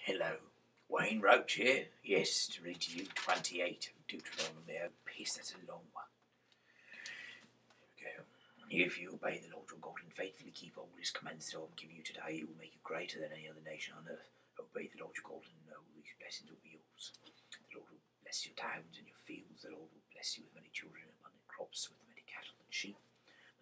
Hello, Wayne Roach here. Yes, to read to you 28 of Deuteronomy. Oh, peace, that's a long one. Here we go. If you obey the Lord your God and faithfully keep all his commands that I will give you today, he will make you greater than any other nation on earth. Obey the Lord your God and all these blessings will be yours. The Lord will bless your towns and your fields. The Lord will bless you with many children and abundant crops, with many cattle and sheep.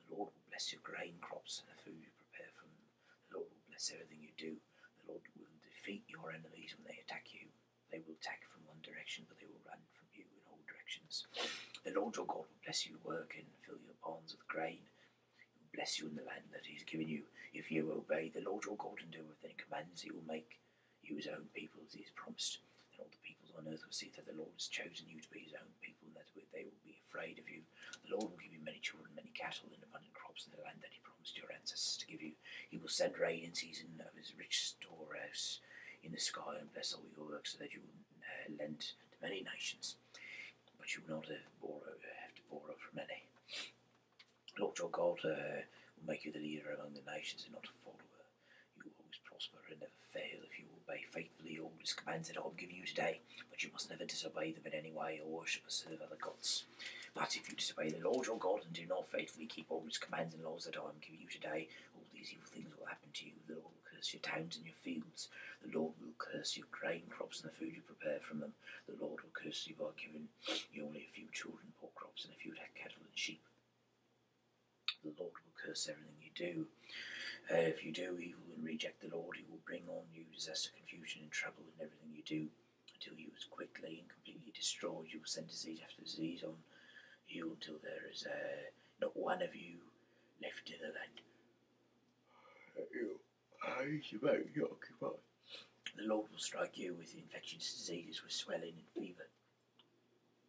The Lord will bless your grain crops and the food you prepare from them. The Lord will bless everything you do. The Lord will defeat your enemies when they attack you. They will attack from one direction, but they will run from you in all directions. The Lord your God will bless you work and fill your barns with grain. He will bless you in the land that he has given you. If you obey the Lord your God and do everything he commands, he will make you his own people as he has promised. And all the peoples on earth will see that the Lord has chosen you to be his own people, and that they will be afraid of you. The Lord will give you many children, many cattle, and abundant crops in the land that he promised your ancestors to give you. He will send rain in season of his rich storehouse in the sky and bless all your work, so that you will lend to many nations, but you will not have to borrow from any. Lord your God will make you the leader among the nations and not a follower. You will always prosper and never fail if you obey faithfully all his commands that I am giving you today, but you must never disobey them in any way or worship or serve other gods. But if you disobey the Lord your God and do not faithfully keep all his commands and laws that I am giving you today, all these evil things will happen to you. The Lord will curse your towns and your fields. The Lord will curse your grain crops and the food you prepare from them. The Lord will curse you by giving you only a few children, poor crops, and a few cattle and sheep. The Lord will curse everything you do. If you do evil and reject the Lord, he will bring on you disaster, confusion, and trouble in everything you do, until you is quickly and completely destroyed. You will send disease after disease on you until there is not one of you left in the land. The Lord will strike you with infectious diseases, with swelling and fever.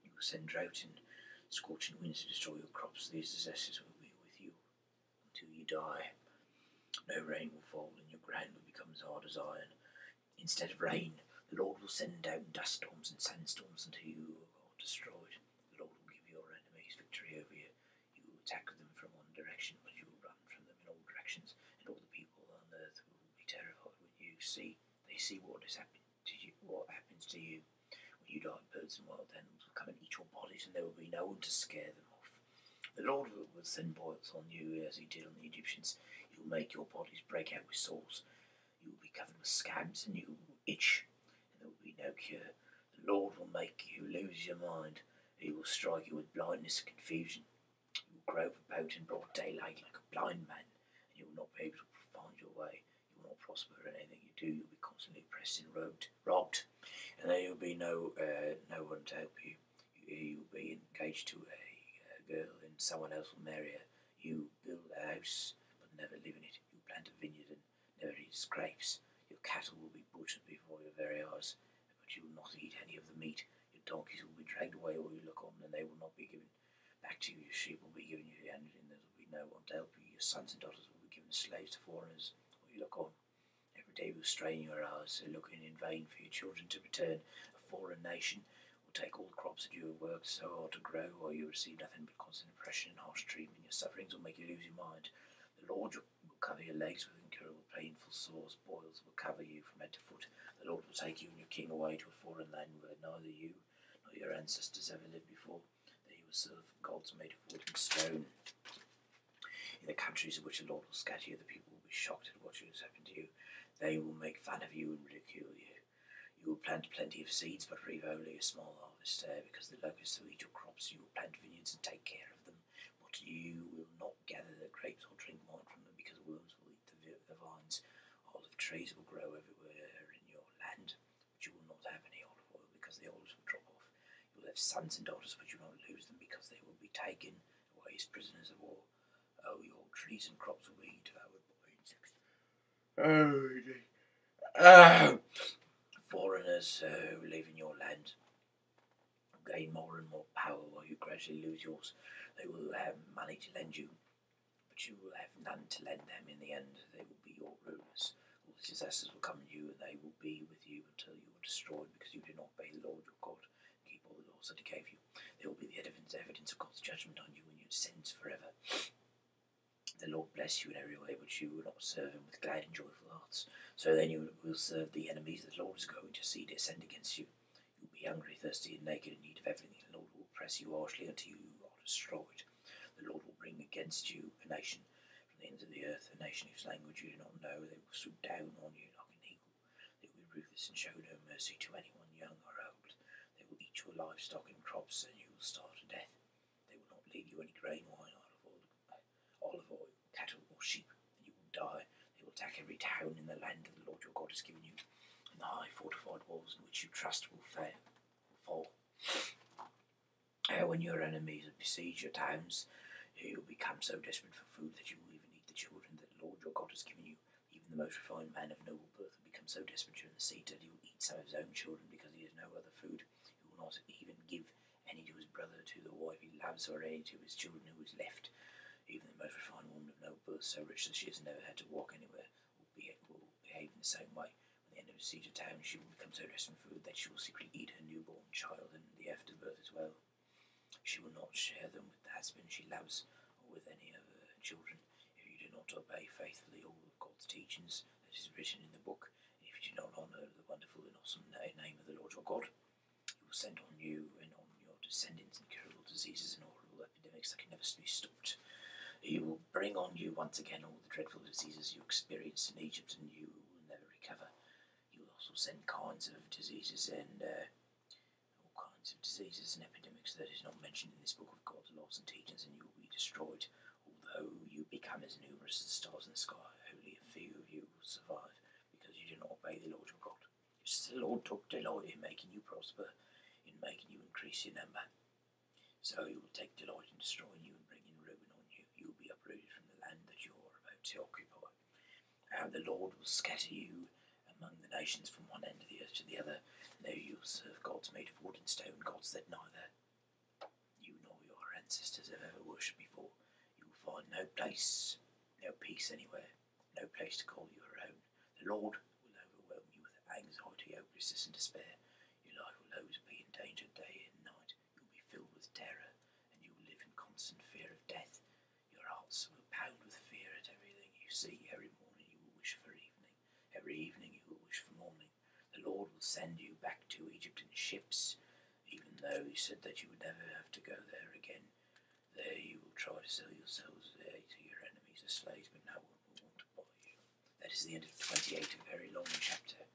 He will send drought and scorching winds to destroy your crops. These disasters will be with you until you die. No rain will fall, and your ground will become as hard as iron. Instead of rain, the Lord will send down dust storms and sandstorms until you are destroyed. The Lord will give your enemies victory over you. You will attack them from one direction, but you will run from them in all directions, and all the people on earth will be terrified when they see what has happened to you. What happens to you when you die? Birds and wild animals will come and eat your bodies, and there will be no one to scare them off. The Lord will send boils on you as he did on the Egyptians. He will make your bodies break out with sores. You will be covered with scabs, and you will itch, and there will be no cure. The Lord will make you lose your mind. He will strike you with blindness and confusion. You will grope about in broad daylight like a blind man, and you will not be able to find your way. You will not prosper in anything you do. You will be constantly oppressed and robbed, and there will be no one to help you. You will be engaged to a girl, and someone else will marry her. You build a house, but never live in it. You plant a vineyard and never eat its grapes. Your cattle will be butchered before your very eyes, but you will not eat any of the meat. Your donkeys will be dragged away while you look on, and they will not be given back to you. Your sheep will be given you, and there will be no one to help you. Your sons and daughters will be given slaves to foreigners while you look on. Every day will strain your eyes, looking in vain for your children to return. A foreign nation will take all the crops that you have worked so hard to grow, while you receive nothing but constant oppression and harsh treatment. Your sufferings will make you lose your mind. The Lord will cover your legs with incurable painful sores. Boils will cover you from head to foot. The Lord will take you and your king away to a foreign land where neither you nor your ancestors ever lived before. There you will serve gods made of wood and stone. In the countries in which the Lord will scatter you, the people will be shocked at what has happened to you. They will make fun of you and ridicule you. You will plant plenty of seeds, but reap only a small harvest, because the locusts will eat your crops. You will plant vineyards and take care of them, but you will not gather the grapes or drink wine from them, because worms will eat the vines. Olive trees will grow everywhere in your land, but you will not have any olive oil, because the olives will drop off. You will have sons and daughters, but you will not lose them, because they will be taken away as prisoners of war. Oh, your trees and crops will be devoured by insects. Foreigners who live in your land will gain more and more power while you gradually lose yours. They will have money to lend you, but you will have none to lend them. In the end, they will be your rulers. All the disasters will come to you, and they will be with you until you are destroyed, because you did not obey the Lord your God and keep all the laws that he gave you. There will be the evidence of God's judgment on you and your sins forever. The Lord bless oppress you in every way, but you will not serve him with glad and joyful hearts. So then you will serve the enemies that the Lord is going to see descend against you. You will be hungry, thirsty, and naked, in need of everything. The Lord will press you harshly until you are destroyed. The Lord will bring against you a nation from the ends of the earth, a nation whose language you do not know. They will swoop down on you like an eagle. They will be ruthless and show no mercy to anyone, young or old. They will eat your livestock and crops, and you will starve to death. They will not leave you any grain, wine, olive oil, cattle, or sheep, and you will die. They will attack every town in the land that the Lord your God has given you, and the high fortified walls in which you trust will fall. When your enemies besiege your towns, you will become so desperate for food that you will even eat the children that the Lord your God has given you. Even the most refined man of noble birth will become so desperate during the siege that he will eat some of his own children because he has no other food. He will not even give any to his brother, to the wife he loves, or any to his children who is left. Even the most refined woman of noble birth, so rich that she has never had to walk anywhere, will behave in the same way. When the enemy besiege a town, she will become so desperate for food that she will secretly eat her newborn child and the afterbirth as well. She will not share them with the husband she loves or with any of her children. If you do not obey faithfully all of God's teachings that is written in the book, and if you do not honour the wonderful and awesome name of the Lord your God, He will send on you and on your descendants incurable diseases and horrible epidemics that can never be stopped. He will bring on you once again all the dreadful diseases you experienced in Egypt, and you will never recover. He will also send kinds of diseases and epidemics that is not mentioned in this book of God's laws and teachings, and you will be destroyed. Although you become as numerous as the stars in the sky, only a few of you will survive, because you do not obey the Lord your God. Just the Lord took delight in making you prosper, in making you increase your number. So He will take delight in destroying you and bringing ruin on you. You will be uprooted from the land that you are about to occupy. And the Lord will scatter you among the nations from one end of the earth to the other. There you will serve gods made of wood and stone, gods that neither you nor your ancestors have ever worshipped before. You will find no peace anywhere, no place to call your own. The Lord will overwhelm you with anxiety, hopelessness, and despair. Your life will always be in danger day and night. You will be filled with terror, and you will live in constant fear of death. Your hearts will pound with fear at everything you see. Every morning you will wish for evening. Every evening you will wish for morning. The Lord will send you back to Egypt in ships, even though He said that you would never have to go there again. There you will try to sell yourselves there to your enemies as slaves, but no one will want to buy you. That is the end of 28, a very long chapter.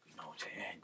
Good night and